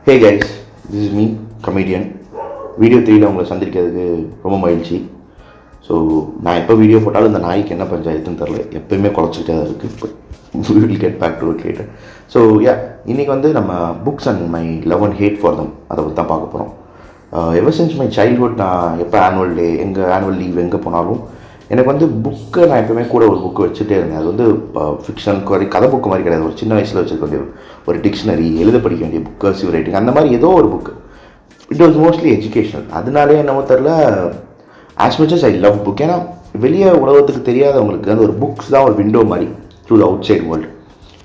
Hey guys, this is me comedian. Video 3ல் உங்களை சந்திக்கிறதுக்கு ரொம்ப மகிழ்ச்சி. ஸோ நான் எப்போ வீடியோ போட்டாலும் இந்த நாய்க்கு என்ன பஞ்சாயத்துன்னு தெரில, எப்போயுமே குறைச்சிக்கிட்டே தான் இருக்குது. But will get back to it later. So இன்றைக்கி வந்து நம்ம books and my love and hate for them அதை பற்றி தான் பார்க்க போகிறோம். எவர் சின்ஸ் மை சைல்ட்ஹுட் நான் எப்போ ஆனுவல் டே, எங்கள் ஆனுவல் லீவ் எங்கே போனாலும் எனக்கு வந்து புக்கை நான் எப்போவுமே கூட ஒரு புக்கு வச்சுட்டே இருந்தேன். அது வந்து ஃபிக்ஷன் கதை புக்கு மாதிரி கிடையாது. ஒரு சின்ன வயசில் வச்சுருக்க வேண்டிய ஒரு டிக்ஷனரி, எழுத படிக்க வேண்டிய புக், கர்சிவ் ரைட்டிங், அந்த மாதிரி ஏதோ ஒரு book. It was mostly educational. அதனாலே என்னவோ தெரில, as much as I love book. ஏன்னா வெளியே உலகத்துக்கு தெரியாதவங்களுக்கு அந்த ஒரு புக்ஸ் தான் ஒரு விண்டோ மாதிரி to the outside world.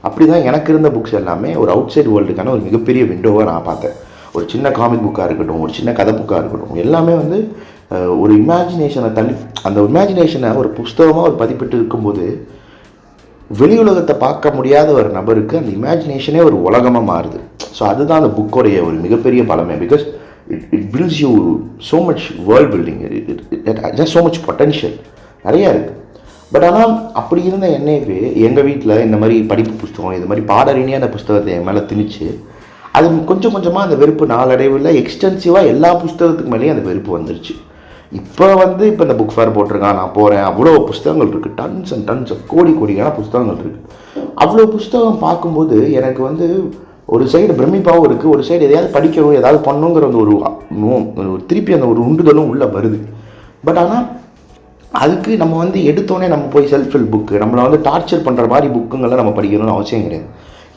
அப்படி தான் எனக்கு இருந்த புக்ஸ் எல்லாமே ஒரு அவுட் சைட் வேர்ல்டுக்கான ஒரு மிகப்பெரிய விண்டோவாக நான் பார்த்தேன். ஒரு சின்ன காமிக் புக்காக இருக்கட்டும், ஒரு சின்ன கதை புக்காக இருக்கட்டும், எல்லாமே வந்து ஒரு இமேஜினேஷனை தள்ளி, அந்த இமேஜினேஷனை ஒரு புஸ்தகமாக ஒரு பதிப்பிட்டு இருக்கும்போது வெளி உலகத்தை பார்க்க முடியாத ஒரு நபருக்கு அந்த இமேஜினேஷனே ஒரு உலகமாக மாறுது. ஸோ அதுதான் அந்த புக்கோடைய ஒரு மிகப்பெரிய பலமே. Because it builds you so much world building, just so much potential நிறையா இருக்குது. பட் ஆனால் அப்படி இருந்த என்னையவே எங்கள் வீட்டில் இந்த மாதிரி படிப்பு புஸ்தகம், இது மாதிரி பாடரீனியான புஸ்தகத்தை என் மேலே திணிச்சு அது கொஞ்சம் கொஞ்சமாக அந்த வெறுப்பு நாளடைவில் எக்ஸ்டென்சிவாக எல்லா புஸ்தகத்துக்கு மேலேயும் அந்த வெறுப்பு வந்துருச்சு. இப்போ இந்த புக் ஃபேர் போட்டிருக்கான், நான் போகிறேன், அவ்வளோ புஸ்தகங்கள் இருக்குது, டன்ஸ் அண்ட் டன்ஸ் ஆஃப் கோடிக்கான புஸ்தகங்கள் இருக்குது. அவ்வளோ புஸ்தகம் பார்க்கும்போது எனக்கு வந்து ஒரு சைடு பிரமிப்பாகவும் இருக்குது, ஒரு சைடு எதையாவது படிக்கணும், ஏதாவது பண்ணுங்கிற அந்த ஒரு திருப்பி அந்த ஒரு உண்டுதலும் உள்ளே வருது. பட் ஆனால் அதுக்கு நம்ம வந்து எடுத்தோடனே நம்ம போய் செல்ஃப் ஹெல்ப் புக்கு, நம்மளை வந்து டார்ச்சர் பண்ணுற மாதிரி புக்குங்களை நம்ம படிக்கணும்னு அவசியம் கிடையாது.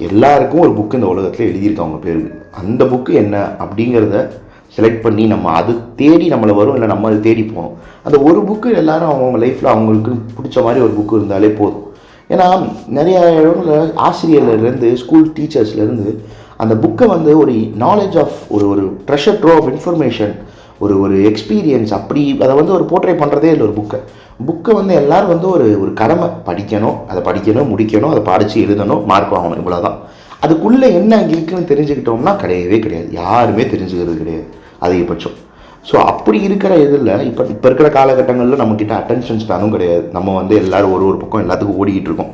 எல்லாருக்கும் ஒரு புக்கு இந்த உலகத்தில் எழுதியிருக்காங்க பேருக்கு. அந்த புக்கு என்ன அப்படிங்கிறத செலக்ட் பண்ணி நம்ம அது தேடி நம்மளை வரும், இல்லை நம்ம அதை தேடி போகணும். அந்த ஒரு புக்கு எல்லாரும் அவங்க லைஃப்பில் அவங்களுக்கு பிடிச்ச மாதிரி ஒரு புக்கு இருந்தாலே போதும். ஏன்னா நிறைய இடங்களில் ஆசிரியர்லேருந்து, ஸ்கூல் டீச்சர்ஸ்லேருந்து அந்த புக்கை வந்து ஒரு நாலேஜ் ஆஃப் ஒரு ட்ரெஷர் ட்ரோ ஆஃப் இன்ஃபர்மேஷன், ஒரு எக்ஸ்பீரியன்ஸ், அப்படி அதை வந்து ஒரு போர்ட்ரே பண்ணுறதே இல்லை. ஒரு புக்கை வந்து எல்லோரும் வந்து ஒரு கடமை, படிக்கணும், அதை படிக்கணும், முடிக்கணும், அதை படித்து எழுதணும், மார்க் வாங்கணும், இவ்வளோதான். அதுக்குள்ளே என்ன இருக்குன்னு தெரிஞ்சுக்கிட்டோம்னா கிடையவே கிடையாது. யாருமே தெரிஞ்சுக்கிறது கிடையாது அதிகபட்சம். ஸோ அப்படி இருக்கிற இதில் இப்போ இருக்கிற காலகட்டங்களில் நம்மக்கிட்ட அட்டென்ஷன் ஸ்பேனும் கிடையாது. நம்ம வந்து எல்லோரும் ஒரு பக்கம் எல்லாத்துக்கும் ஓடிக்கிட்டு இருக்கோம்.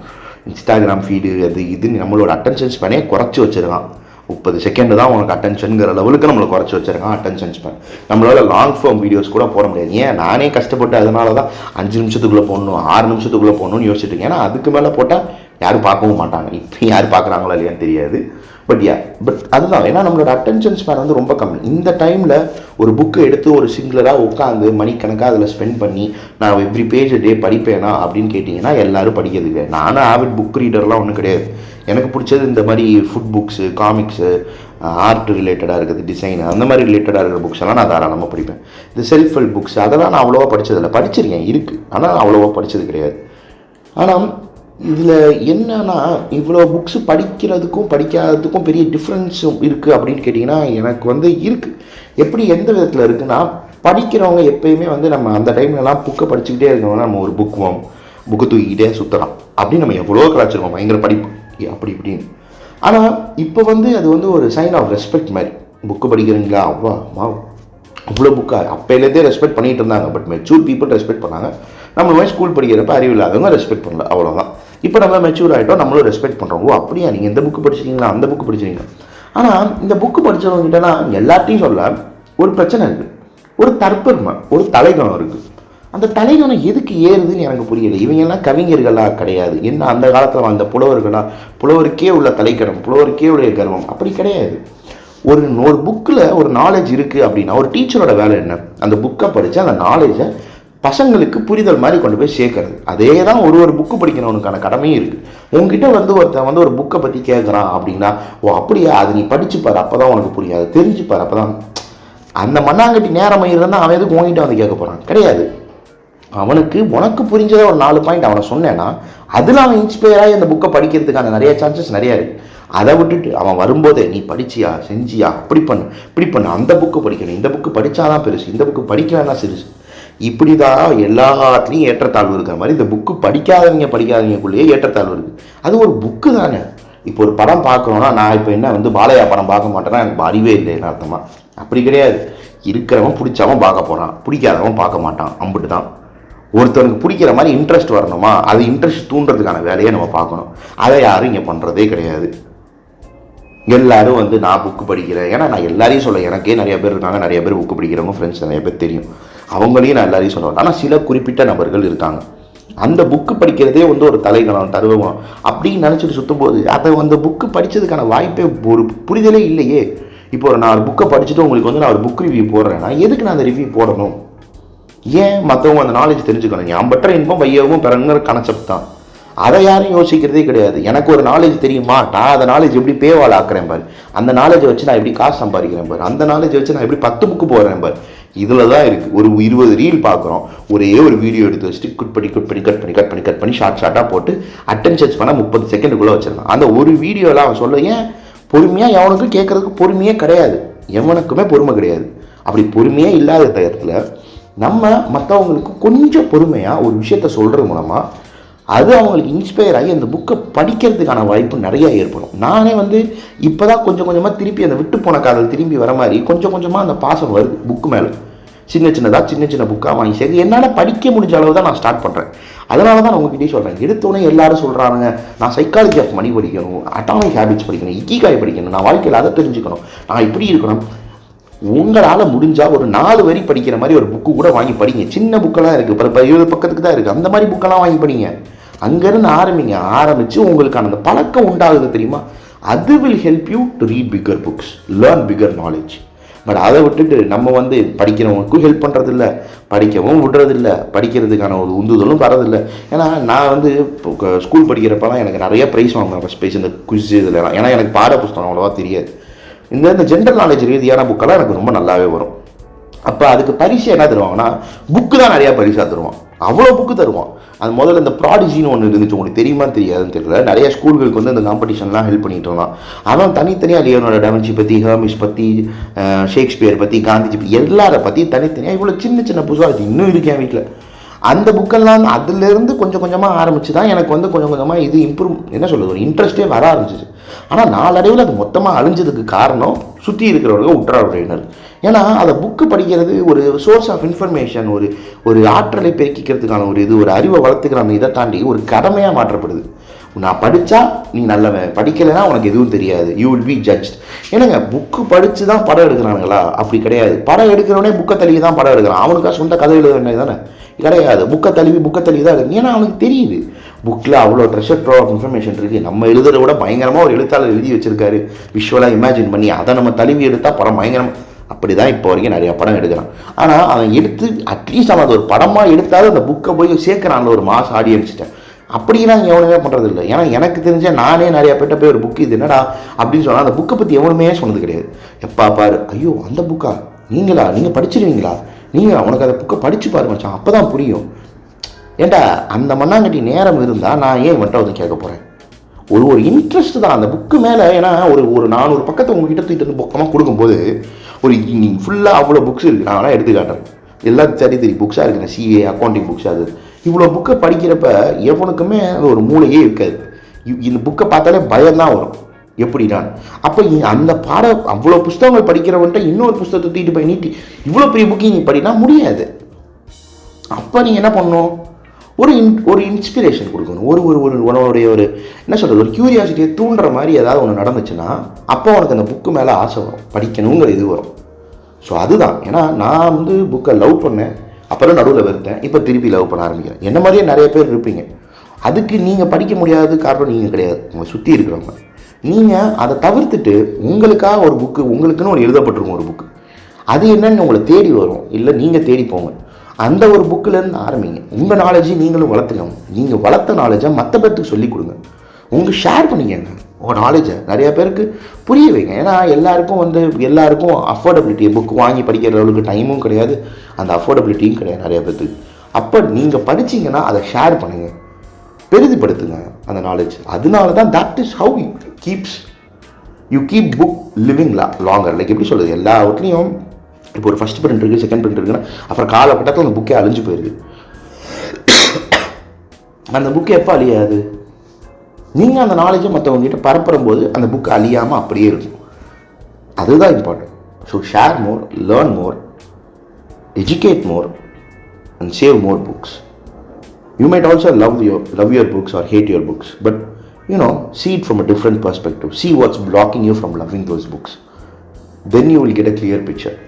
இன்ஸ்டாகிராம் ஃபீடு அது இதுன்னு நம்மளோட அட்டென்ஷன் ஸ்பேனே குறைச்சி வச்சுருக்கான். 30 செகண்ட் தான் உனக்கு அட்டென்ஷனுங்கிற லெவலுக்கு நம்மளை குறைச்சி வச்சுருக்கான் அட்டென்ஷன் ஸ்பேன். நம்மளால் லாங் ஃபார்ம் வீடியோஸ் கூட போட முடியாது. ஏன் நானே கஷ்டப்பட்டு அதனால தான் 5 நிமிஷத்துக்குள்ளே போடணும், 6 நிமிஷத்துக்குள்ளே போடணும்னு யோசிச்சுட்டு இருக்கேன். ஏன்னா அதுக்கு மேலே போட்டால் யாரும் பார்க்கவும் மாட்டாங்க. இப்போ யார் பார்க்குறாங்களா இல்லையான்னு தெரியாது. பட் அதுதான். ஏன்னா நம்மளோட அட்டென்ஷன் ஸ்பேன் வந்து ரொம்ப கம்மி. இந்த டைமில் ஒரு புக்கை எடுத்து ஒரு சிங்குலராக உட்காந்து மணிக்கணக்காக அதில் ஸ்பெண்ட் பண்ணி நான் எவ்ரி பேஜ் டே படிப்பேனா அப்படின்னு கேட்டிங்கன்னா எல்லாரும் படிக்கிறது கிடையாது. நானும் ஆவிட் புக் ரீடர்லாம் ஒன்றும் கிடையாது. எனக்கு பிடிச்சது இந்த மாதிரி ஃபுட் புக்ஸு, காமிக்ஸு, ஆர்ட் ரிலேட்டடாக இருக்குது, டிசைன், அந்த மாதிரி ரிலேட்டடாக இருக்கிற புக்ஸ் எல்லாம் நான் தாராளமாக படிப்பேன். இந்த செல்ஃப் ஹெல்ப் புக்ஸ் அதெல்லாம் நான் அவ்வளோவா படித்ததில்லை. படிச்சிருக்கேன், இருக்குது, ஆனால் அவ்வளோவா படித்தது கிடையாது. ஆனால் இதில் என்னன்னா, இவ்வளோ புக்ஸு படிக்கிறதுக்கும் படிக்காததுக்கும் பெரிய டிஃப்ரென்ஸும் இருக்குது அப்படின்னு கேட்டிங்கன்னா எனக்கு வந்து இருக்குது. எப்படி, எந்த விதத்தில் இருக்குன்னா, படிக்கிறவங்க எப்போயுமே வந்து நம்ம அந்த டைம்லலாம் புக்கை படிச்சுக்கிட்டே இருக்கோம்னா நம்ம ஒரு புக்கு தூக்கிக்கிட்டே சுற்றலாம் அப்படின்னு நம்ம எவ்வளோ கலாச்சிருக்கோம், பயங்கர படிப்பு அப்படி இப்படின்னு. ஆனால் இப்போ வந்து அது வந்து ஒரு சைன் ஆஃப் ரெஸ்பெக்ட் மாதிரி. புக்கு படிக்கிறீங்களா, அவ்வளோ புக்காக அப்போலேருந்தே ரெஸ்பெக்ட் பண்ணிகிட்டு இருந்தாங்க. பட் மெச்சூர் பீப்புள் ரெஸ்பெக்ட் பண்ணாங்க. நம்ம மாதிரி ஸ்கூல் படிக்கிறப்ப அறிவு இல்லாதவங்க ரெஸ்பெக்ட் பண்ணல, அவ்வளோதான். இப்போ நம்ம மெச்சூர் ஆகிட்டோம், நம்மளும் ரெஸ்பெக்ட் பண்ணுறோம். அப்படியா, நீங்கள் இந்த புக்கு படிச்சிருக்கீங்களா, அந்த புக்கு படிச்சிருக்கீங்களா. ஆனால் இந்த புக்கு படித்தவங்ககிட்டனா எல்லாத்தையும் சொல்ல ஒரு பிரச்சனை இருக்குது, ஒரு தற்பெருமை, ஒரு தலைகணம் இருக்குது. அந்த தலைகணம் எதுக்கு ஏறுதுன்னு எனக்கு புரியலை. இவங்கெல்லாம் கவிஞர்களாக கிடையாது. என்ன அந்த காலத்தில் வாழ்ந்த புலவருக்கே உள்ள தலைக்கணம், புலவருக்கே உள்ள கர்வம் அப்படி கிடையாது. ஒரு புக்கில் ஒரு நாலேஜ் இருக்குது அப்படின்னா ஒரு டீச்சரோட வேலை என்ன, அந்த புக்கை படித்து அந்த நாலேஜை பசங்களுக்கு புரிதல் மாதிரி கொண்டு போய் சேர்க்கறது. அதே தான் ஒரு புக்கு படிக்கிறவனுக்கான கடமையும் இருக்குது. உங்ககிட்ட வந்து ஒருத்தன் வந்து ஒரு புக்கை பற்றி கேட்குறான் அப்படின்னா, அப்படியா, அது நீ படிச்சுப்பார், அப்போ தான் உனக்கு புரியும், அதை தெரிஞ்சுப்பார், அப்போ தான். அந்த மண்ணாங்கட்டி நேரம் இருந்தால் அவன் எதுக்கு உங்ககிட்ட வந்து கேட்க போகிறான், கிடையாது. அவனுக்கு உனக்கு புரிஞ்சதை ஒரு 4 பாயிண்ட் அவனை சொன்னேன்னா அதில் அவன் இன்ஸ்பயர் ஆகி அந்த புக்கை படிக்கிறதுக்கான நிறைய சான்சஸ் நிறையா இருக்குது. அதை விட்டுட்டு அவன் வரும்போதே நீ படிச்சியா, செஞ்சியா, இப்படி பண்ணு, அந்த புக்கு படிக்கணும், இந்த புக்கு படித்தாதான் பெருசு, இந்த புக்கு படிக்கலன்னா சிறுசு, இப்படி தான் எல்லாத்துலேயும் ஏற்றத்தாழ்வு இருக்கிற மாதிரி இந்த புக்கு படிக்காதவங்களுக்குள்ளேயே ஏற்றத்தாழ்வு இருக்குது. அது ஒரு புக்கு தானே. இப்போ ஒரு படம் பார்க்குறோன்னா, நான் இப்போ என்ன வந்து பாலையா படம் பார்க்க மாட்டேன்னா எனக்கு அறிவே இல்லைன்னு அர்த்தமா? அப்படி கிடையாது. இருக்கிறவன் பிடிச்சவன் பார்க்க போகிறான், பிடிக்காதவன் பார்க்க மாட்டான், அம்பிட்டு தான். ஒருத்தவனுக்கு பிடிக்கிற மாதிரி இன்ட்ரெஸ்ட் வரணுமா, அது இன்ட்ரெஸ்ட் தூண்டுறதுக்கான வேலையை நம்ம பார்க்கணும். அதை யாரும் இங்கே பண்ணுறதே கிடையாது. எல்லாரும் வந்து நான் புக்கு படிக்கிறேன், ஏன்னா நான் எல்லாரையும் சொல்ல, எனக்கே நிறைய பேர் இருக்காங்க, நிறைய பேர் புக்கு படிக்கிறவங்க ஃப்ரெண்ட்ஸ் நிறைய பேர் தெரியும், அவங்களையும் நான் எல்லாரையும் சொல்லுவேன். ஆனால் சில குறிப்பிட்ட நபர்கள் இருக்காங்க, அந்த புக்கு படிக்கிறதே வந்து ஒரு தலைகணம் தருவம் அப்படின்னு நினச்சிட்டு சுற்றும் போது அதை அந்த புக்கு படித்ததுக்கான வாய்ப்பே ஒரு புரிதலே இல்லையே. இப்போ நான் ஒரு புக்கை படிச்சுட்டு உங்களுக்கு வந்து நான் ஒரு புக் ரிவ்யூ போடுறேன்னா எதுக்கு நான் அந்த ரிவ்யூ போடணும்? ஏன் மற்றவங்க அந்த நாலேஜ் தெரிஞ்சுக்கணும்? ஞான் பெற்ற இன்பம் வையவும் பிறங்கிற கான்செப்ட் தான். அதை யாரும் யோசிக்கிறதே கிடையாது. எனக்கு ஒரு நாலேஜ் தெரியுமா, நான் அந்த நாலேஜ் எப்படி பேவால் ஆக்குறேன் பாரு, அந்த நாலேஜை வச்சு நான் எப்படி காசு சம்பாதிக்கிறேன் பாரு, அந்த நாலேஜை வச்சு நான் எப்படி 10 புக்கு போடுறேன் பாரு. இதில் தான் இருக்குது. ஒரு 20 ரீல் பார்க்குறோம், ஒரே ஒரு வீடியோ எடுத்து வச்சுட்டு கட் பண்ணி ஷார்ட்டாக போட்டு அட்டென்ஷன்ஸ் பண்ணால் 30 செகண்டுக்குள்ளே வச்சிடலாம். அந்த ஒரு வீடியோவில் அவன் சொல்ல ஏன் பொறுமையாக எவனுக்கும் கேட்குறதுக்கு பொறுமையே கிடையாது, எவனுக்குமே பொறுமை கிடையாது. அப்படி பொறுமையே இல்லாத இடத்துல நம்ம மற்றவங்களுக்கு கொஞ்சம் பொறுமையாக ஒரு விஷயத்த சொல்கிறது மூலமாக அது அவங்களுக்கு இன்ஸ்பயர் ஆகி அந்த புக்கை படிக்கிறதுக்கான வாய்ப்பு நிறையா ஏற்படும். நானே வந்து இப்போ தான் கொஞ்சம் கொஞ்சமாக திருப்பி அந்த விட்டு போன காதல் திரும்பி வர மாதிரி கொஞ்சம் கொஞ்சமாக அந்த பாசம் வருது புக்கு மேலே. சின்ன சின்ன புக்காக வாங்கி சரி என்னால் படிக்க முடிஞ்ச அளவு தான் நான் ஸ்டார்ட் பண்ணுறேன். அதனால தான் நான் உங்ககிட்டே சொல்கிறேன், எடுத்தோடனே எல்லாரும் சொல்கிறாங்க நான் சைக்காலஜி ஆஃப் மணி படிக்கணும், அட்டாமிக் ஹேபிட்ஸ் படிக்கணும், இக்கிகாய் படிக்கணும், நான் வாழ்க்கையில் அதை தெரிஞ்சுக்கணும், நான் இப்படி இருக்கணும். உங்களால் முடிஞ்சால் ஒரு 4 வரி படிக்கிற மாதிரி ஒரு புக்கு கூட வாங்கி படிங்க. சின்ன புக்கெல்லாம் இருக்குது, 20 பக்கத்துக்கு தான் இருக்குது, அந்த மாதிரி புக்கெல்லாம் வாங்கி படிங்க. அங்கேருந்து ஆரம்பித்து உங்களுக்கான அந்த பழக்கம் உண்டாகுது தெரியுமா, அது will help you to read bigger books, learn bigger knowledge. But அதை விட்டுட்டு நம்ம வந்து படிக்கிறவங்களுக்கும் ஹெல்ப் பண்ணுறதில்ல, படிக்கவும் விடுறதில்ல, படிக்கிறதுக்கான ஒரு உந்துதலும் வரதில்லை. ஏன்னா நான் வந்து ஸ்கூல் படிக்கிறப்பெல்லாம் எனக்கு நிறைய ப்ரைஸ் வாங்குவேன் ஃபஸ்ட் ப்ரைஸ் இந்த குவிஸ் இதெல்லாம். ஏன்னா எனக்கு பாட புஸ்தகம் அவ்வளோவா தெரியாது. இந்த ஜென்ரல் நாலேஜ் ரீதியான புக்கெல்லாம் எனக்கு ரொம்ப நல்லாவே வரும். அப்போ அதுக்கு பரிசு என்ன தருவாங்கன்னா புக்கு தான் நிறையா பரிசாக தருவான், அவ்வளோ புக்கு தருவான். அது முதல்ல இந்த ப்ராடிஜின்னு ஒன்று இருந்துச்சு, உங்களுக்கு தெரியுமா தெரியாதுன்னு தெரியல. நிறைய ஸ்கூல்களுக்கு வந்து இந்த காம்படிஷன்லாம் ஹெல்ப் பண்ணிட்டு இருந்தான். அவன் தனித்தனியாக லியோனார்டோ டா வின்சி பற்றி, ஹெர்மிஸ் பற்றி, ஷேக்ஸ்பியர் பற்றி, காந்திஜி பற்றி எல்லாரை பற்றி தனித்தனியாக இவ்வளோ சின்ன புதுசாக இன்னும் இருக்கேன் வீட்டில். அந்த புக்கெல்லாம் அதுலேருந்து கொஞ்சம் கொஞ்சமாக ஆரம்பித்து தான் எனக்கு வந்து கொஞ்சம் கொஞ்சமாக இது இம்ப்ரூவ் என்ன சொல்கிறது ஒரு இன்ட்ரெஸ்ட்டே வர ஆரம்பிச்சிச்சு. ஆனால் நாளடைவில் அது மொத்தமாக அழிஞ்சதுக்கு காரணம் சுற்றி இருக்கிறவர்கள் உற்றார். ஏன்னா அதை புக்கு படிக்கிறது ஒரு சோர்ஸ் ஆஃப் இன்ஃபர்மேஷன், ஒரு ஆற்றலை பெருக்கிக்கிறதுக்கான ஒரு இது, ஒரு அறிவை வளர்த்துக்கிற இதை தாண்டி ஒரு கடமையாக மாற்றப்படுது. நான் படித்தா நீ நல்லவன், படிக்கலைன்னா உனக்கு எதுவும் தெரியாது, யூ வில் பி ஜட்ஜ்ட். ஏன்னாங்க புக்கு படித்து தான் படம் எடுக்கிறானுங்களா? அப்படி கிடையாது. படம் எடுக்கிறவனே புக்கை தள்ளி தான் படம் எடுக்கிறான். அவனுக்கா சொந்த கதை எழுத வேண்டியது தானே? கிடையாது. புக்கை தள்ளி தான் இருக்கு. ஏன்னா அவனுக்கு தெரியுது புக்கில் அவ்வளோ ட்ரெஷர் ட்ரோ ஆஃப் இன்ஃபர்மேஷன் இருக்குது. நம்ம எழுதுறத விட பயங்கரமாக ஒரு எழுத்தாளர் எழுதி வச்சிருக்காரு, விஷுவலாக இமேஜின் பண்ணி அதை நம்ம தழுவி எடுத்தால் படம் பயங்கரமாக. அப்படி தான் இப்போ வரைக்கும் நிறையா படம் எடுக்கிறான். ஆனால் அவன் எடுத்து அட்லீஸ்ட் அவன் அது ஒரு படமாக எடுத்தாலும் அந்த புக்கை போய் சேர்க்குறான் ஒரு மாஸ் ஆடியன்ஸ்கிட்ட. அப்படிலாம் எவனுமே பண்ணுறது இல்லை. ஏன்னா எனக்கு தெரிஞ்ச நானே நிறையா பேர்ட்ட போய் ஒரு புக்கு இது என்னடா அப்படின்னு சொன்னால் அந்த புக்கை பற்றி எவனுமே சொன்னது கிடையாது. எப்பா பாரு, ஐயோ அந்த புக்கா, நீங்கள் படிச்சிருவீங்களா, நீங்கள் உனக்கு அந்த புக்கை படித்து பாரு மச்சான், அப்போ தான் புரியும். ஏன்டா அந்த மண்ணாங்கட்டி நேரம் இருந்தால் நான் ஏன் இவன்ட்ட வந்து கேட்க போகிறேன்? ஒரு இன்ட்ரெஸ்ட் தான் அந்த புக்கு மேலே. ஏன்னா ஒரு 400 பக்கத்தை உங்ககிட்ட தூக்கிட்டு வந்து பக்கமாக கொடுக்கும்போது நீங்கள் ஃபுல்லாக அவ்வளோ புக்ஸ் இருக்குது. நான் எடுத்து காட்டுறேன், எல்லாம் சரி புக்ஸாக இருக்குங்க, சிஏ அக்கௌண்டிங் புக்ஸ். அது இவ்வளோ புக்கை படிக்கிறப்ப எவனுக்குமே அது ஒரு மூளையே இருக்காது. இந்த புக்கை பார்த்தாலே பயம்தான் வரும். எப்படின்னா அப்போ அந்த அவ்வளோ புஸ்தகங்கள் படிக்கிறவன்ட்ட இன்னொரு புஸ்தகத்தை தூக்கிட்டு போய் நீட்டி இவ்வளோ பெரிய புக்கையும் நீ படினா முடியாது. அப்போ நீங்கள் என்ன பண்ணணும், ஒரு இன்ஸ்பிரேஷன் கொடுக்கணும். உன்னுடைய ஒரு என்ன சொல்கிறது, ஒரு க்யூரியாசிட்டியை தூண்டுற மாதிரி ஏதாவது ஒன்று நடந்துச்சுன்னா அப்போ உனக்கு அந்த புக்கு மேலே ஆசை வரும், படிக்கணுங்கிற இது வரும். ஸோ அதுதான். ஏன்னா நான் வந்து புக்கை லவ் பண்ணேன், அப்புறம் நடுவில் வெறுத்தேன், இப்போ திருப்பி லவ் பண்ண ஆரம்பிக்கிறேன். என்ன மாதிரியே நிறைய பேர் இருப்பீங்க. அதுக்கு நீங்கள் படிக்க முடியாத காரணம் நீங்கள் கிடையாது, உங்களை சுற்றி இருக்கிறவங்க. நீங்கள் அதை தவிர்த்துட்டு உங்களுக்காக ஒரு புக்கு, உங்களுக்குன்னு ஒரு எழுதப்பட்டிருக்கும் ஒரு புக்கு, அது என்னன்னு உங்களை தேடி வரும், இல்லை நீங்கள் தேடி போங்க. அந்த ஒரு புக்கிலேருந்து ஆரம்பிங்க. உங்கள் நாலேஜை நீங்களும் வளர்த்துக்கணும். நீங்கள் வளர்த்த நாலேஜை மற்ற பேருக்கு சொல்லிக் கொடுங்க. உங்கள் ஷேர் பண்ணிக்கங்க உங்கள் நாலேஜை நிறையா பேருக்கு புரிய வைங்க. ஏன்னா எல்லாருக்கும் அஃபோர்டபிலிட்டி, புக் வாங்கி படிக்கிற அளவுக்கு டைமும் கிடையாது, அந்த அஃபோர்டபிலிட்டியும் கிடையாது நிறையா பேருக்கு. அப்போ நீங்கள் படிச்சிங்கன்னா அதை ஷேர் பண்ணுங்கள், பெரிதுபடுத்துங்க அந்த நாலேஜ். அதனால தான் that is how you keep book living longer. Like எப்படி சொல்கிறது, எல்லா வீட்லேயும் இப்போ ஒரு ஃபஸ்ட் பிரிண்ட் இருக்குது, செகண்ட் பிரிண்ட் இருக்குன்னா அப்புறம் காலகட்டத்தில் அந்த புக்கே அழிஞ்சு போயிருக்கு. அந்த புக்கு எப்போ அழியாது? நீங்கள் அந்த நாலேஜை மற்றவங்ககிட்ட பரப்புறும் போது அந்த புக்கு அழியாமல் அப்படியே இருக்கும். அதுதான் important. So share more, learn more, educate more and save more books. You might also love your books or hate your books, but see it from a different perspective. See what's blocking you from loving those books. Then you will get a clear picture.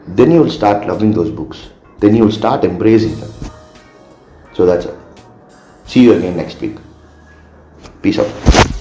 Then you will start loving those books. Then you will start embracing them. So that's it. See you again next week. Peace out.